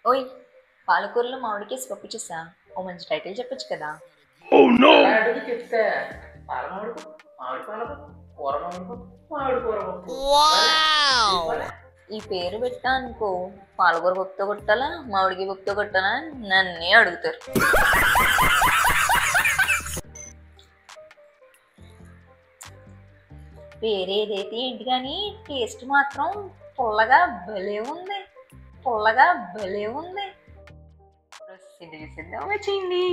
ఓయ్, పాలకూరలో మామిడికేసి పప్పు చేసా. ఓ మంచి టైటిల్ చెప్పొచ్చు కదా. అలాంటివి చెప్తే పాల మామిడి మామిడి పాలకు కూర మామిడి మామిడి కూర పప్పు ఈ పేరు పెట్టా అనుకో, పాలకూర పప్పుతో కొట్టాలా మామిడికి పప్పుతో కొట్టాలా నన్నే అడుగుతారు. పేరు ఏదైతే ఏంటి కానీ టేస్ట్ మాత్రం పుల్లగా భలే ఉంది. పుల్లగా భలే ఉంది. సిద్ధం వచ్చింది.